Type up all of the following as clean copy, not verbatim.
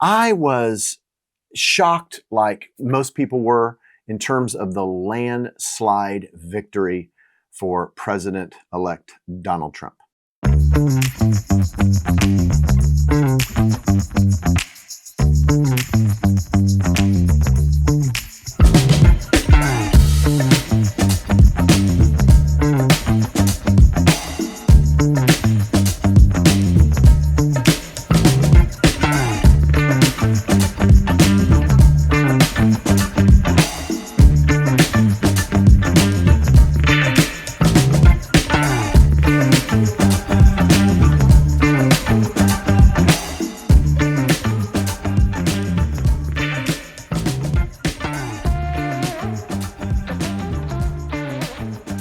I was shocked, like most people were, in terms of the landslide victory for President-elect Donald Trump.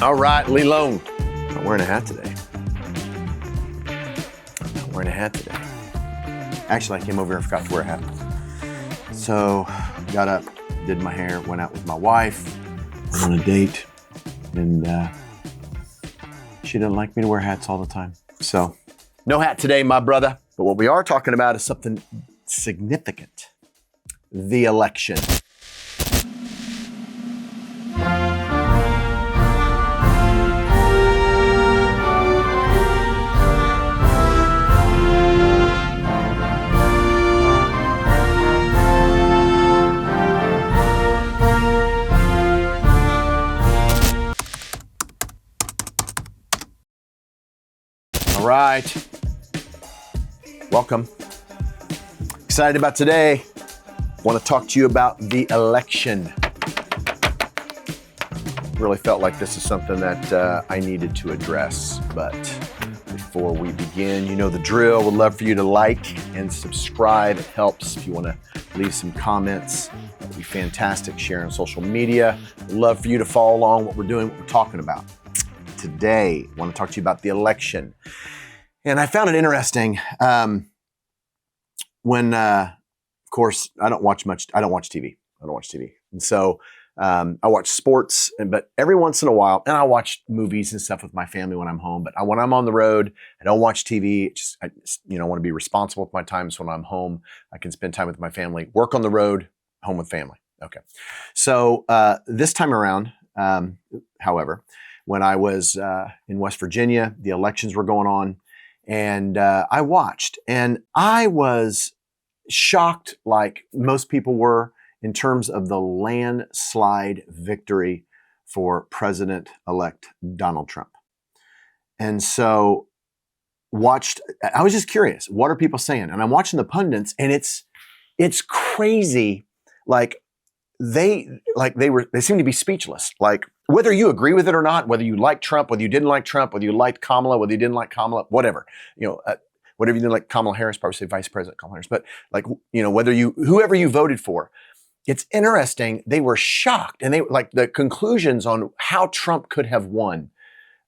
All right, Lee Lone. I'm not wearing a hat today. Actually, I came over here and forgot to wear a hat. So, got up, did my hair, went out with my wife, went on a date, and she didn't like me to wear hats all the time. So, no hat today, my brother. But what we are talking about is something significant. The election. All right, welcome. Excited about today. Want to talk to you about the election. Really felt like this is something that I needed to address. But before we begin, you know the drill. Would love for you to like and subscribe. It helps. If you want to leave some comments, that would be fantastic. Share on social media. Would love for you to follow along what we're doing, what we're talking about. Today, I want to talk to you about the election. And I found it interesting when, of course, I don't watch TV. And so I watch sports, but every once in a while, and I watch movies and stuff with my family when I'm home. But when I'm on the road, I don't watch TV. I want to be responsible with my time. So when I'm home, I can spend time with my family, work on the road, home with family. Okay. So this time around, however, when I was in West Virginia, the elections were going on, and I watched, and I was shocked, like most people were, in terms of the landslide victory for President-elect Donald Trump. And so I was just curious, what are people saying? And I'm watching the pundits, and it's crazy. They seem to be speechless. Like, whether you agree with it or not, whether you like Trump, whether you didn't like Trump, whether you liked Kamala, whether you didn't like Kamala, whatever, whatever you didn't like Kamala Harris, probably say Vice President Kamala Harris, but whoever you voted for, it's interesting. They were shocked, and they like the conclusions on how Trump could have won,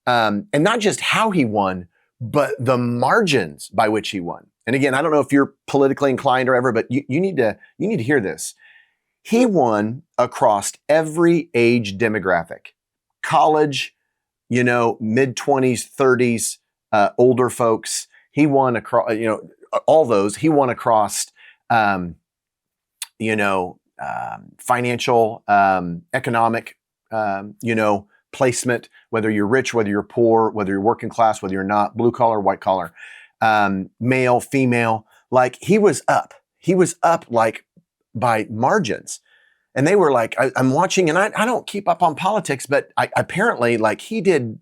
and not just how he won, but the margins by which he won. And again, I don't know if you're politically inclined or ever, but you need to hear this. He won across every age demographic, college, mid-20s, 30s, older folks. He won across, all those. He won across, financial, economic, placement, whether you're rich, whether you're poor, whether you're working class, whether you're not, blue collar, white collar, male, female. Like, he was up like by margins. And they were like, I'm watching, and I don't keep up on politics, but apparently, like, he did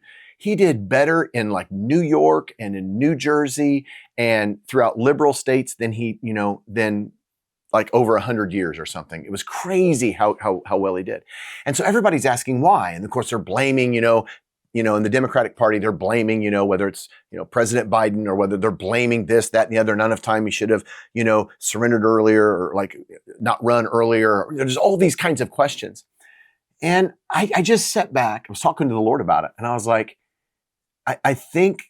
better in like New York and in New Jersey and throughout liberal states than like over 100 years or something. It was crazy how well he did. And so everybody's asking why. And of course they're blaming, in the Democratic Party, they're blaming, whether it's, President Biden, or whether they're blaming this, that, and the other. None of time he should have, surrendered earlier, or like not run earlier. There's all these kinds of questions. And I just sat back. I was talking to the Lord about it. And I was like, I think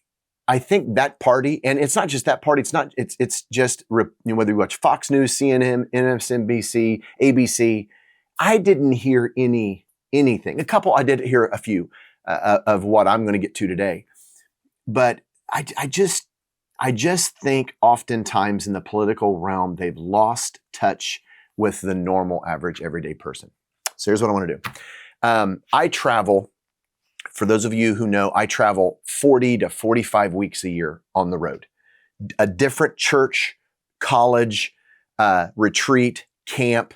that party, and it's not just that party. It's just, whether you watch Fox News, CNN, MSNBC, ABC, I didn't hear anything. I did hear a few of what I'm going to get to today. But I just think oftentimes in the political realm, they've lost touch with the normal, average, everyday person. So here's what I want to do. I travel, for those of you who know, I travel 40 to 45 weeks a year on the road. A different church, college, retreat, camp,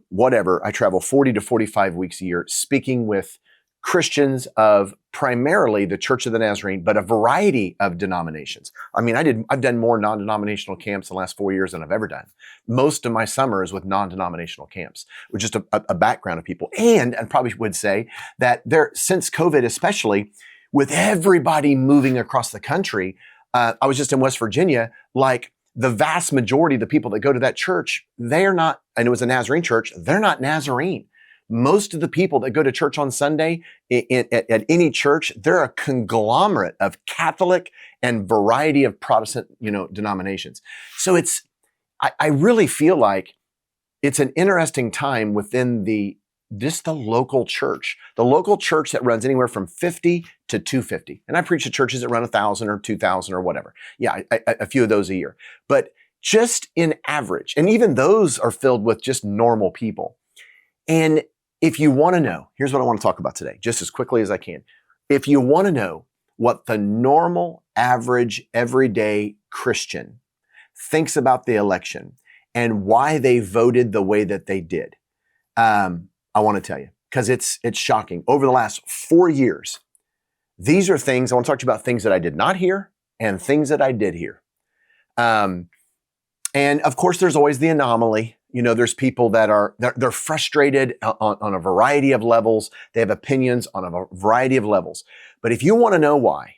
whatever. I travel 40 to 45 weeks a year speaking with Christians of primarily the Church of the Nazarene, but a variety of denominations. I mean, I've done more non-denominational camps in the last 4 years than I've ever done. Most of my summer is with non-denominational camps, with just a background of people. And I probably would say that since COVID, especially with everybody moving across the country, I was just in West Virginia, like the vast majority of the people that go to that church, they're not, and it was a Nazarene church, they're not Nazarene. Most of the people that go to church on Sunday at any church, they're a conglomerate of Catholic and variety of Protestant, denominations. So I really feel like it's an interesting time within the local church. The local church that runs anywhere from 50 to 250. And I preach at churches that run 1,000 or 2,000 or whatever. Yeah, a few of those a year. But just in average, and even those are filled with just normal people. And if you want to know, here's what I want to talk about today, just as quickly as I can. If you want to know what the normal, average, everyday Christian thinks about the election and why they voted the way that they did, I want to tell you, because it's shocking. Over the last 4 years, these are things, I want to talk to you about things that I did not hear and things that I did hear. And of course, there's always the anomaly. There's people that they're frustrated on a variety of levels. They have opinions on a variety of levels. But if you want to know why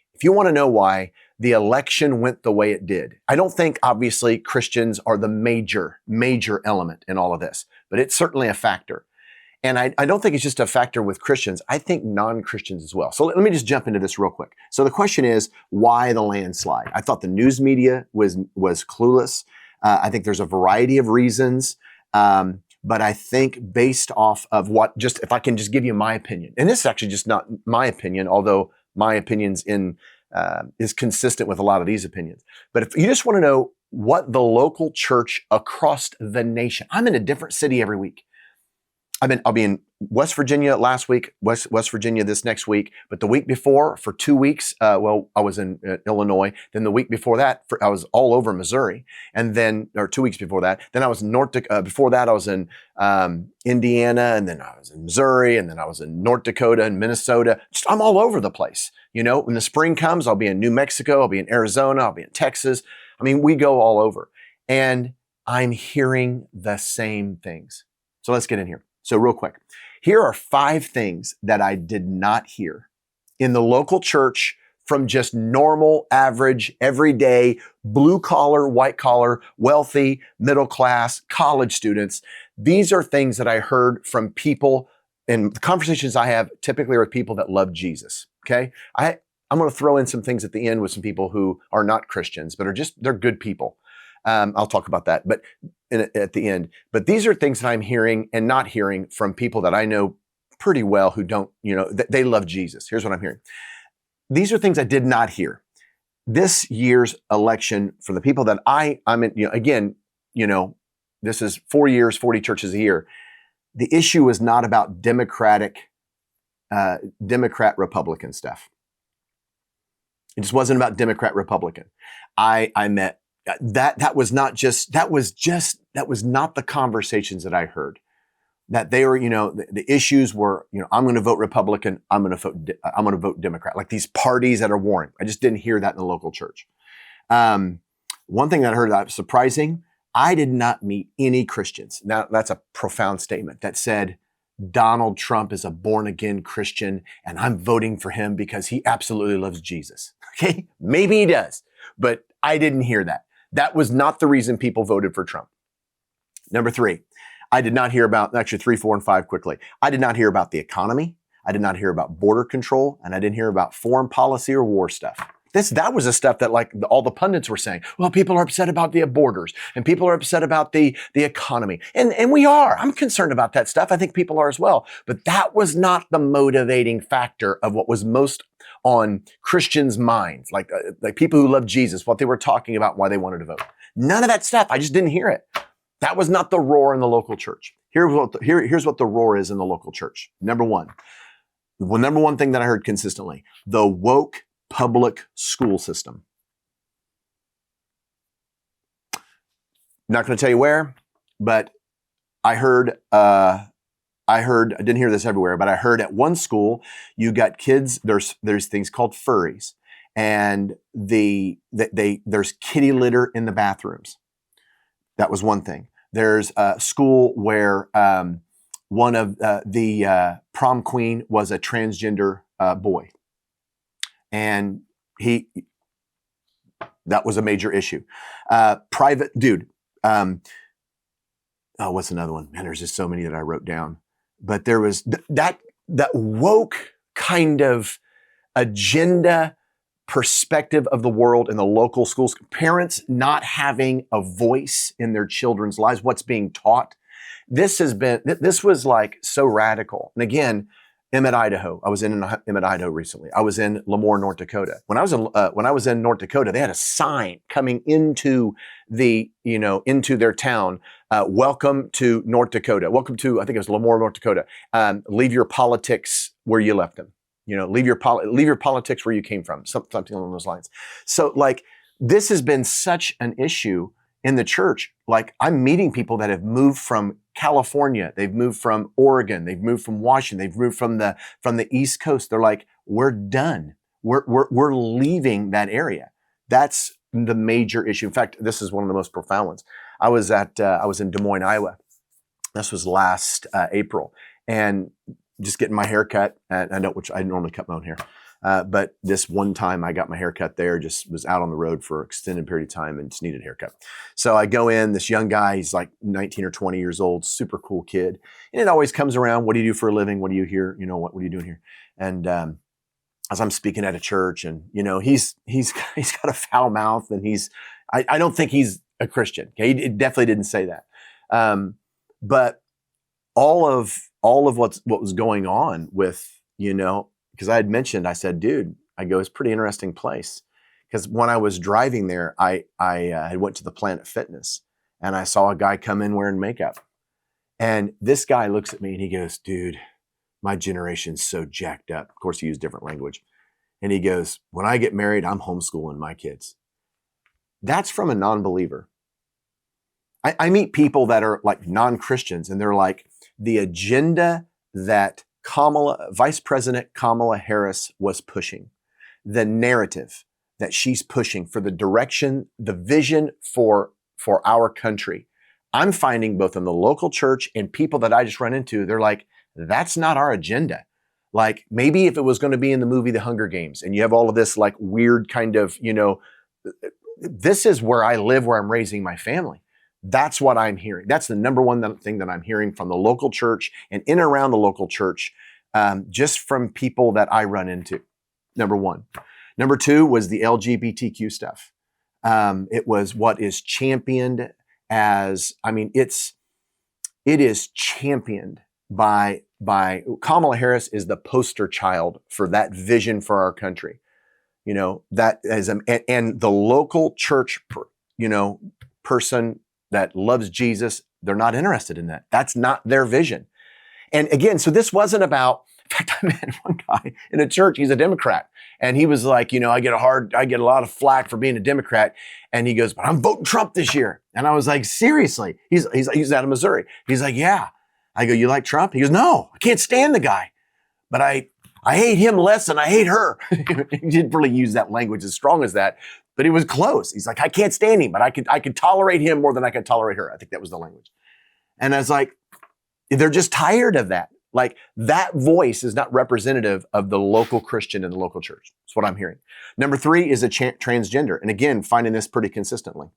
the election went the way it did, I don't think obviously Christians are the major element in all of this, but it's certainly a factor. And I don't think it's just a factor with Christians. I think non-Christians as well. So let me just jump into this real quick. So the question is, why the landslide? I thought the news media was clueless. I think there's a variety of reasons. But I think based off of if I can just give you my opinion, and this is actually just not my opinion, although my opinion's is consistent with a lot of these opinions. But if you just want to know what the local church across the nation, I'm in a different city every week. I'll be in West Virginia last week, West Virginia this next week, but the week before for 2 weeks, I was in Illinois. Then the week before that, I was all over Missouri, and then, or 2 weeks before that, then I was in North Dakota. Before that, I was in Indiana, and then I was in Missouri, and then I was in North Dakota and Minnesota. I'm all over the place. When the spring comes, I'll be in New Mexico, I'll be in Arizona, I'll be in Texas. I mean, we go all over, and I'm hearing the same things. So let's get in here. So real quick, here are 5 things that I did not hear in the local church from just normal, average, everyday, blue collar, white collar, wealthy, middle class, college students. These are things that I heard from people, and the conversations I have typically are with people that love Jesus. Okay. I'm going to throw in some things at the end with some people who are not Christians, but they're good people. I'll talk about that, but at the end. But these are things that I'm hearing and not hearing from people that I know pretty well who don't, they love Jesus. Here's what I'm hearing. These are things I did not hear. This year's election, for the people that I'm in, again, this is 4 years, 40 churches a year. The issue was not about Democrat-Republican stuff. It just wasn't about Democrat-Republican. I met that was not the conversations that I heard. That they were, the issues were, I'm going to vote Republican, I'm going to vote Democrat. Like these parties that are warring. I just didn't hear that in the local church. One thing that I heard that was surprising, I did not meet any Christians. Now that's a profound statement that said, Donald Trump is a born-again Christian and I'm voting for him because he absolutely loves Jesus. Okay, maybe he does, but I didn't hear that. That was not the reason people voted for Trump. Number 3, I did not hear about, actually 3, 4, and 5 quickly. I did not hear about the economy. I did not hear about border control, and I didn't hear about foreign policy or war stuff. That was the stuff that all the pundits were saying. Well, people are upset about the borders and people are upset about the economy. And we are. I'm concerned about that stuff. I think people are as well. But that was not the motivating factor of what was most on Christians' minds, like people who love Jesus, what they were talking about, why they wanted to vote. None of that stuff. I just didn't hear it. That was not the roar in the local church. Here's what the roar is in the local church. Number one thing that I heard consistently, the woke public school system. I'm not going to tell you where, but I didn't hear this everywhere, but I heard at one school, you got kids, there's things called furries, and there's kitty litter in the bathrooms. That was one thing. There's a school where one of the prom queen was a transgender boy. And that was a major issue. What's another one? Man, there's just so many that I wrote down. But there was that woke kind of agenda perspective of the world in the local schools. Parents not having a voice in their children's lives, what's being taught. This was like so radical. And again, Emmett, Idaho. I was in Emmett, Idaho recently. I was in Lemoore, North Dakota. When I was in North Dakota, they had a sign coming into into their town. Welcome to North Dakota. Welcome to, I think it was Lemoore, North Dakota. Leave your politics where you left them. Leave your politics where you came from. Something along those lines. So like, this has been such an issue in the church. Like, I'm meeting people that have moved from California, they've moved from Oregon, they've moved from Washington, they've moved from the East Coast. They're like, we're done. We're leaving that area. That's the major issue. In fact, this is one of the most profound ones. I was in Des Moines, Iowa. This was last April, and just getting my hair cut. And I normally cut my own hair. But this one time I got my hair cut there, just was out on the road for an extended period of time and just needed a haircut. So I go in, this young guy, he's like 19 or 20 years old, super cool kid. And it always comes around, what do you do for a living? What do you here? What are you doing here? And as I'm speaking at a church, and he's got a foul mouth, and I don't think he's a Christian. Okay, he definitely didn't say that. But all of what was going on with, because I had mentioned, I said, dude, it's a pretty interesting place. Because when I was driving there, I had went to the Planet Fitness, and I saw a guy come in wearing makeup. And this guy looks at me and he goes, dude, my generation's so jacked up. Of course, he used different language. And he goes, when I get married, I'm homeschooling my kids. That's from a non-believer. I meet people that are like non-Christians, and they're like, the agenda that Vice President Kamala Harris was pushing, the narrative that she's pushing for the direction, the vision for our country. I'm finding both in the local church and people that I just run into, they're like, that's not our agenda. Like, maybe if it was going to be in the movie The Hunger Games, and you have all of this like weird kind of, this is where I live, where I'm raising my family. That's what I'm hearing. That's the number one thing that I'm hearing from the local church and in and around the local church, just from people that I run into. Number one. Number two was the LGBTQ stuff. It was what is championed as, it is championed by Kamala Harris is the poster child for that vision for our country. That is, and the local church, person that loves Jesus, they're not interested in that. That's not their vision. And again, so this wasn't about, in fact, I met one guy in a church, he's a Democrat. And he was like, I get a lot of flack for being a Democrat. And he goes, but I'm voting Trump this year. And I was like, seriously? He's out of Missouri. He's like, yeah. I go, you like Trump? He goes, no, I can't stand the guy. But I hate him less than I hate her. He didn't really use that language as strong as that, but it was close. He's like, I can't stand him, but I could tolerate him more than I could tolerate her. I think that was the language. And I was like, they're just tired of that. Like, that voice is not representative of the local Christian in the local church. That's what I'm hearing. Number three is a transgender. And again, finding this pretty consistently.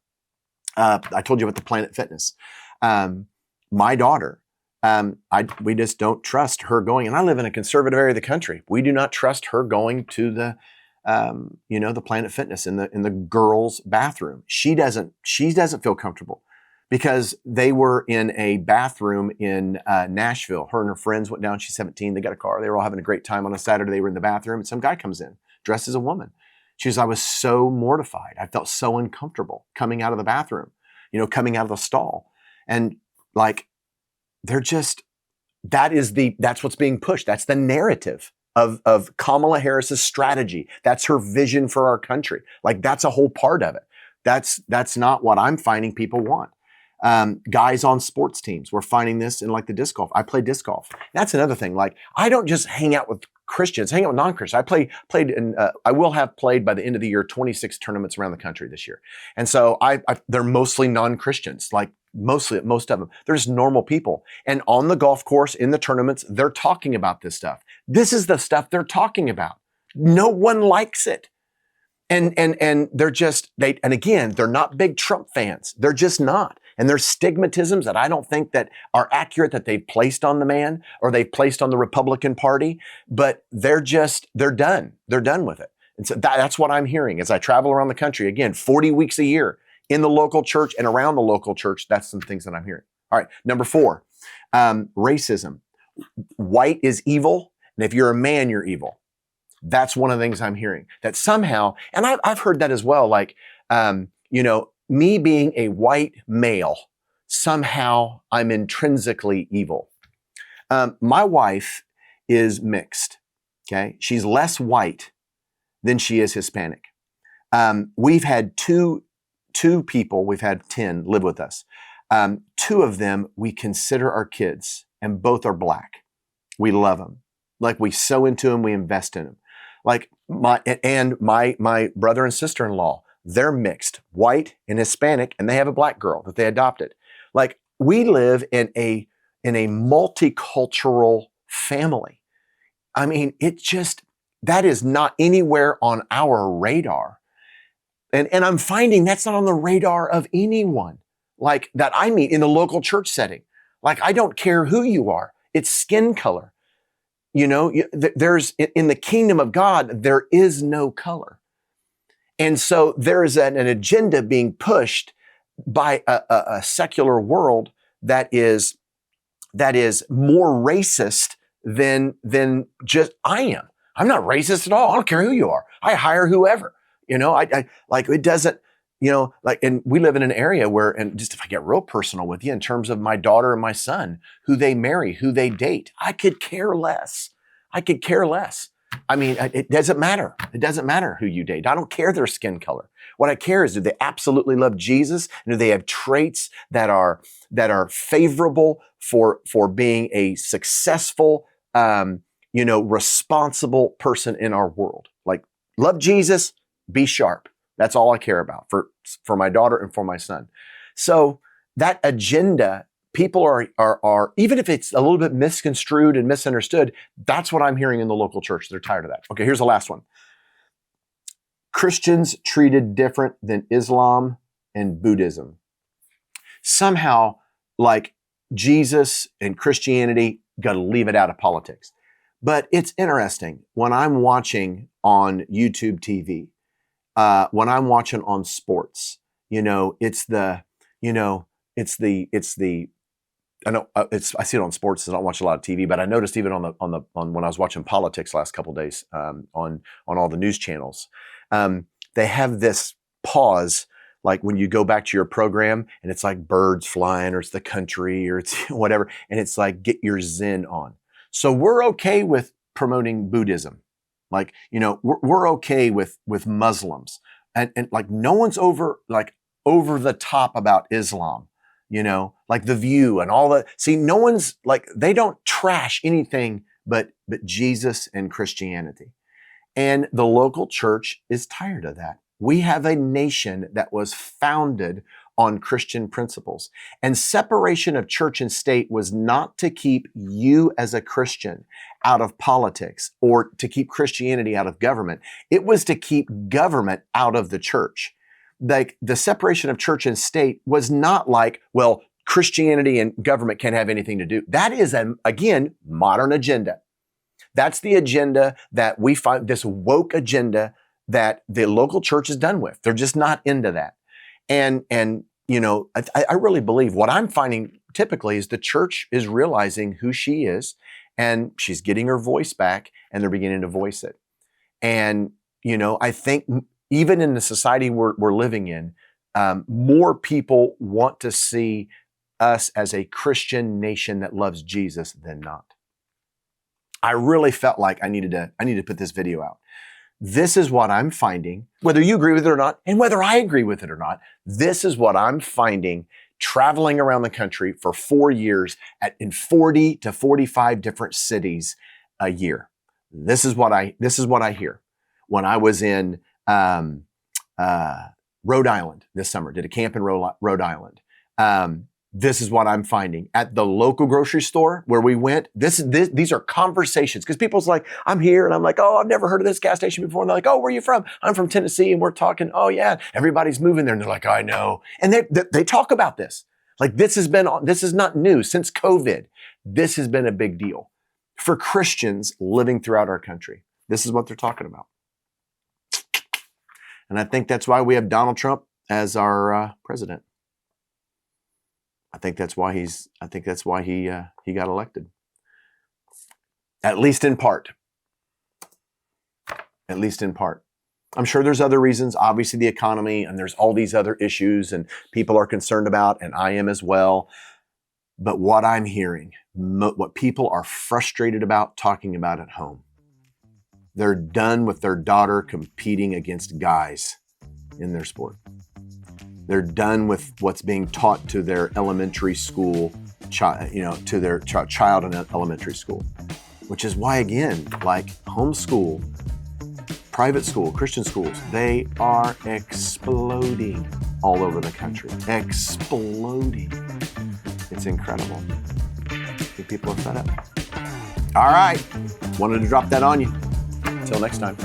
I told you about the Planet Fitness. My daughter, we just don't trust her going, and I live in a conservative area of the country. We do not trust her going to the Planet Fitness in the girls' bathroom. She doesn't feel comfortable because they were in a bathroom in Nashville. Her and her friends went down. She's 17. They got a car. They were all having a great time on a Saturday. They were in the bathroom, and some guy comes in, dressed as a woman. She goes, I was so mortified. I felt so uncomfortable coming out of the bathroom, coming out of the stall. And like, that's what's being pushed. That's the narrative of Kamala Harris's strategy. That's her vision for our country. Like, that's a whole part of it. That's not what I'm finding people want. Guys on sports teams, we're finding this in like the disc golf. I play disc golf. That's another thing. Like, I don't just hang out with Christians, hang out with non-Christians. I will have played by the end of the year 26 tournaments around the country this year. And so they're mostly non-Christians, like most of them. They're just normal people. And on the golf course, in the tournaments, they're talking about this stuff. This is the stuff they're talking about. No one likes it. And they're just, and again, they're not big Trump fans. They're just not. And there's stigmatisms that I don't think that are accurate that they've placed on the man or they've placed on the Republican Party, but they're done. They're done with it. And so that's what I'm hearing as I travel around the country. Again, 40 weeks a year in the local church and around the local church. That's some things that I'm hearing. All right. Number 4, racism. White is evil. And if you're a man, you're evil. That's one of the things I'm hearing, that somehow, and I've heard that as well, like, me being a white male, somehow I'm intrinsically evil. My wife is mixed, okay? She's less white than she is Hispanic. We've had two people, we've had 10 live with us. 2 of them we consider our kids, and both are black. We love them. Like, we sow into them, we invest in them. Like my brother and sister-in-law, they're mixed, white and Hispanic, and they have a black girl that they adopted. Like, we live in a multicultural family. I mean, that is not anywhere on our radar. And I'm finding that's not on the radar of anyone like that I meet in the local church setting. Like, I don't care who you are. It's skin color. There's in the kingdom of God, there is no color. And so there is an agenda being pushed by a secular world that is more racist than just I am. I'm not racist at all. I don't care who you are. I hire whoever. I like, it doesn't, and we live in an area where, and just if I get real personal with you in terms of my daughter and my son, who they marry, who they date, I could care less. I mean, it doesn't matter. It doesn't matter who you date. I don't care their skin color. What I care is, do they absolutely love Jesus? And do they have traits that are favorable for being a successful, responsible person in our world? Like, love Jesus, be sharp. That's all I care about for my daughter and for my son. So that agenda, people are even if it's a little bit misconstrued and misunderstood, that's what I'm hearing in the local church. They're tired of that. Okay, here's the last one. Christians treated different than Islam and Buddhism. Somehow, like, Jesus and Christianity, got to leave it out of politics. But it's interesting when I'm watching on YouTube TV, when I'm watching on sports, I see it on sports. I don't watch a lot of TV, but I noticed even on when I was watching politics last couple of days, on all the news channels, they have this pause, like when you go back to your program and it's like birds flying, or it's the country, or it's whatever. And it's like, get your Zen on. So we're okay with promoting Buddhism. Like, we're okay with Muslims, and like, no one's over the top about Islam, like The View and all that. See, no one's like, they don't trash anything but Jesus and Christianity. And the local church is tired of that. We have a nation that was founded on Christian principles, and separation of church and state was not to keep you as a Christian out of politics or to keep Christianity out of government. It was to keep government out of the church. Like, the separation of church and state was not like, well, Christianity and government can't have anything to do. That is, again, modern agenda. That's the agenda that we find, this woke agenda that the local church is done with. They're just not into that. And I really believe what I'm finding typically is the church is realizing who she is, and she's getting her voice back, and they're beginning to voice it. And I think even in the society we're living in, more people want to see us as a Christian nation that loves Jesus than not. I really felt like I needed to put this video out. This is what I'm finding, whether you agree with it or not, and whether I agree with it or not, this is what I'm finding traveling around the country for 4 years in 40 to 45 different cities a year. This is what I hear. When I was in Rhode Island this summer, did a camp in Rhode Island. This is what I'm finding at the local grocery store where we went. These are conversations, because people's like, I'm here, and I'm like, oh, I've never heard of this gas station before. And they're like, oh, where are you from? I'm from Tennessee, and we're talking. Oh yeah, everybody's moving there, and they're like, I know. And they talk about this. Like this is not new since COVID. This has been a big deal for Christians living throughout our country. This is what they're talking about, and I think that's why we have Donald Trump as our president. I think that's why he got elected. At least in part. At least in part. I'm sure there's other reasons, obviously the economy, and there's all these other issues and people are concerned about, and I am as well. But what I'm hearing, what people are frustrated about talking about at home, they're done with their daughter competing against guys in their sport. They're done with what's being taught to their elementary school, to their child in elementary school, which is why, again, like homeschool, private school, Christian schools, they are exploding all over the country. Exploding. It's incredible. I think people are fed up. All right. Wanted to drop that on you. Until next time.